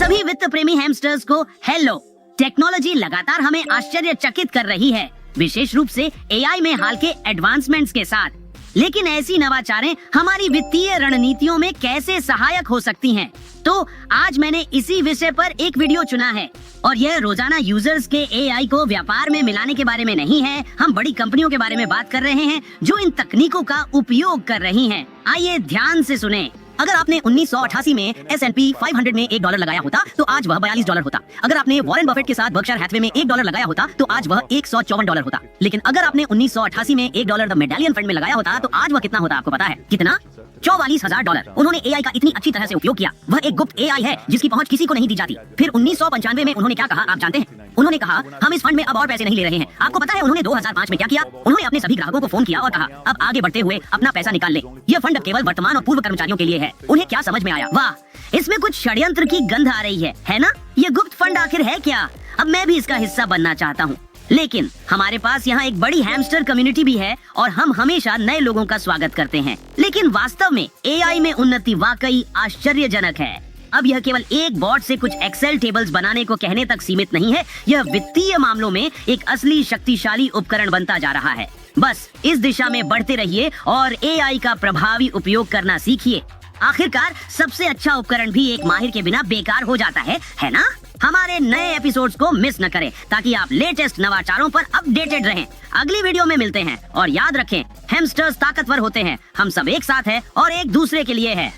सभी वित्त प्रेमी हैमस्टर्स को हेलो। टेक्नोलॉजी लगातार हमें आश्चर्यचकित कर रही है, विशेष रूप से एआई में हाल के एडवांसमेंट्स के साथ। लेकिन ऐसी नवाचारें हमारी वित्तीय रणनीतियों में कैसे सहायक हो सकती हैं? तो आज मैंने इसी विषय पर एक वीडियो चुना है, और यह रोजाना यूजर्स के एआई को व्यापार में मिलाने के बारे में नहीं है। हम बड़ी कंपनियों के बारे में बात कर रहे हैं जो इन तकनीकों का उपयोग कर रही हैं। आइए ध्यान से सुने। अगर आपने 1988 में S&P 500 में $1 लगाया होता तो आज वह $42 होता। अगर आपने वॉरेन बफेट के साथ बर्कशायर हैथवे में $1 लगाया होता तो आज वह $154 होता। लेकिन अगर आपने 1988 में $1 द मेडालियन फंड में लगाया होता तो आज वह कितना होता? आपको पता है कितना? $44,000। उन्होंने एआई का इतनी अच्छी तरह से उपयोग किया। वह एक गुप्त एआई है जिसकी पहुंच किसी को नहीं दी जाती। फिर 1995 में उन्होंने क्या कहा आप जानते हैं? उन्होंने कहा हम इस फंड में अब और पैसे नहीं ले रहे हैं। आपको पता है उन्होंने 2005 में क्या किया? उन्होंने अपने सभी ग्राहकों को फोन किया और कहा अब आगे बढ़ते हुए अपना पैसा निकाल ले। यह फंड अब केवल वर्तमान और पूर्व कर्मचारियों के लिए है। उन्हें क्या समझ में आया? वाह, इसमें कुछ षड्यंत्र की गंध आ रही है ना? ये गुप्त फंड आखिर है क्या? अब मैं भी इसका हिस्सा बनना चाहता हूँ। लेकिन हमारे पास यहाँ एक बड़ी हैमस्टर कम्युनिटी भी है और हम हमेशा नए लोगों का स्वागत करते हैं। लेकिन वास्तव में एआई में उन्नति वाकई आश्चर्यजनक है। अब यह केवल एक बॉट से कुछ एक्सेल टेबल्स बनाने को कहने तक सीमित नहीं है। यह वित्तीय मामलों में एक असली शक्तिशाली उपकरण बनता जा रहा है। बस इस दिशा में बढ़ते रहिए और एआई का प्रभावी उपयोग करना सीखिए। आखिरकार सबसे अच्छा उपकरण भी एक माहिर के बिना बेकार हो जाता है ना? हमारे नए एपिसोड्स को मिस न करें ताकि आप लेटेस्ट नवाचारों पर अपडेटेड रहें। अगली वीडियो में मिलते हैं और याद रखें, हैमस्टर्स ताकतवर होते हैं। हम सब एक साथ हैं और एक दूसरे के लिए है।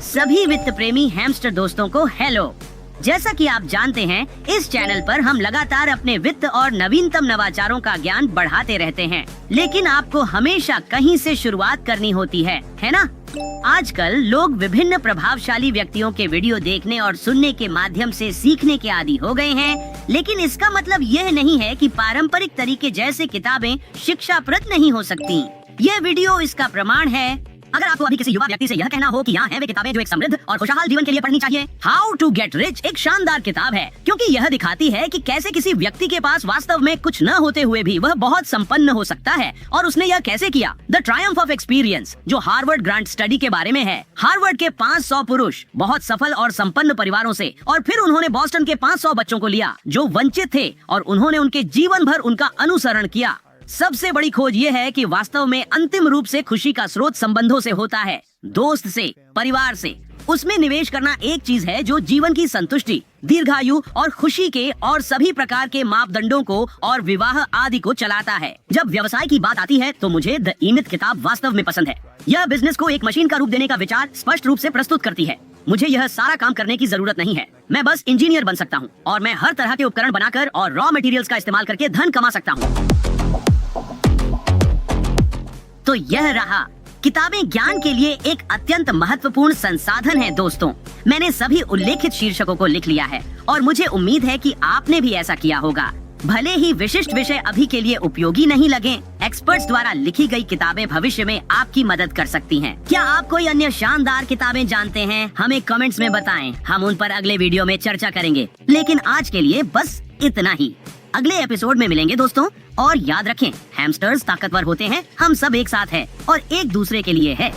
सभी वित्त प्रेमी हैमस्टर दोस्तों को हेलो। जैसा कि आप जानते हैं, इस चैनल पर हम लगातार अपने वित्त और नवीनतम नवाचारों का ज्ञान बढ़ाते रहते हैं। लेकिन आपको हमेशा कहीं से शुरुआत करनी होती है ना? आजकल लोग विभिन्न प्रभावशाली व्यक्तियों के वीडियो देखने और सुनने के माध्यम से सीखने के आदी हो गए हैं। लेकिन इसका मतलब यह नहीं है कि पारंपरिक तरीके जैसे किताबें शिक्षाप्रद नहीं हो सकती। यह वीडियो इसका प्रमाण है। अगर आपको अभी किसी युवा व्यक्ति से यह कहना हो कि यहाँ है वे किताबें जो एक समृद्ध और खुशहाल जीवन के लिए पढ़नी चाहिए, हाउ टू गेट रिच एक शानदार किताब है, क्योंकि यह दिखाती है कि कैसे किसी व्यक्ति के पास वास्तव में कुछ न होते हुए भी वह बहुत संपन्न हो सकता है और उसने यह कैसे किया। द ट्रायम्फ ऑफ एक्सपीरियंस, जो हार्वर्ड ग्रांट स्टडी के बारे में है। हार्वर्ड के 500 पुरुष बहुत सफल और संपन्न परिवारों से, और फिर उन्होंने बॉस्टन के 500 बच्चों को लिया जो वंचित थे, और उन्होंने उनके जीवन भर उनका अनुसरण किया। सबसे बड़ी खोज ये है कि वास्तव में अंतिम रूप से खुशी का स्रोत संबंधों से होता है, दोस्त से, परिवार से। उसमें निवेश करना एक चीज है जो जीवन की संतुष्टि, दीर्घायु और खुशी के और सभी प्रकार के मापदंडों को और विवाह आदि को चलाता है। जब व्यवसाय की बात आती है तो मुझे द ई-मिथ किताब वास्तव में पसंद है। यह बिजनेस को एक मशीन का रूप देने का विचार स्पष्ट रूप से प्रस्तुत करती है। मुझे यह सारा काम करने की जरूरत नहीं है। मैं बस इंजीनियर बन सकता हूँ और मैं हर तरह के उपकरण बनाकर और रॉ मटेरियल्स का इस्तेमाल करके धन कमा सकता हूँ। तो यह रहा। किताबें ज्ञान के लिए एक अत्यंत महत्वपूर्ण संसाधन है दोस्तों। मैंने सभी उल्लेखित शीर्षकों को लिख लिया है और मुझे उम्मीद है कि आपने भी ऐसा किया होगा। भले ही विशिष्ट विषय अभी के लिए उपयोगी नहीं लगे, एक्सपर्ट्स द्वारा लिखी गई किताबें भविष्य में आपकी मदद कर सकती हैं। क्या आप कोई अन्य शानदार किताबें जानते हैं? हमें कमेंट्स में बताएं, हम उन पर अगले वीडियो में चर्चा करेंगे। लेकिन आज के लिए बस इतना ही। अगले एपिसोड में मिलेंगे दोस्तों, और याद रखें, हैमस्टर्स ताकतवर होते हैं। हम सब एक साथ हैं और एक दूसरे के लिए है।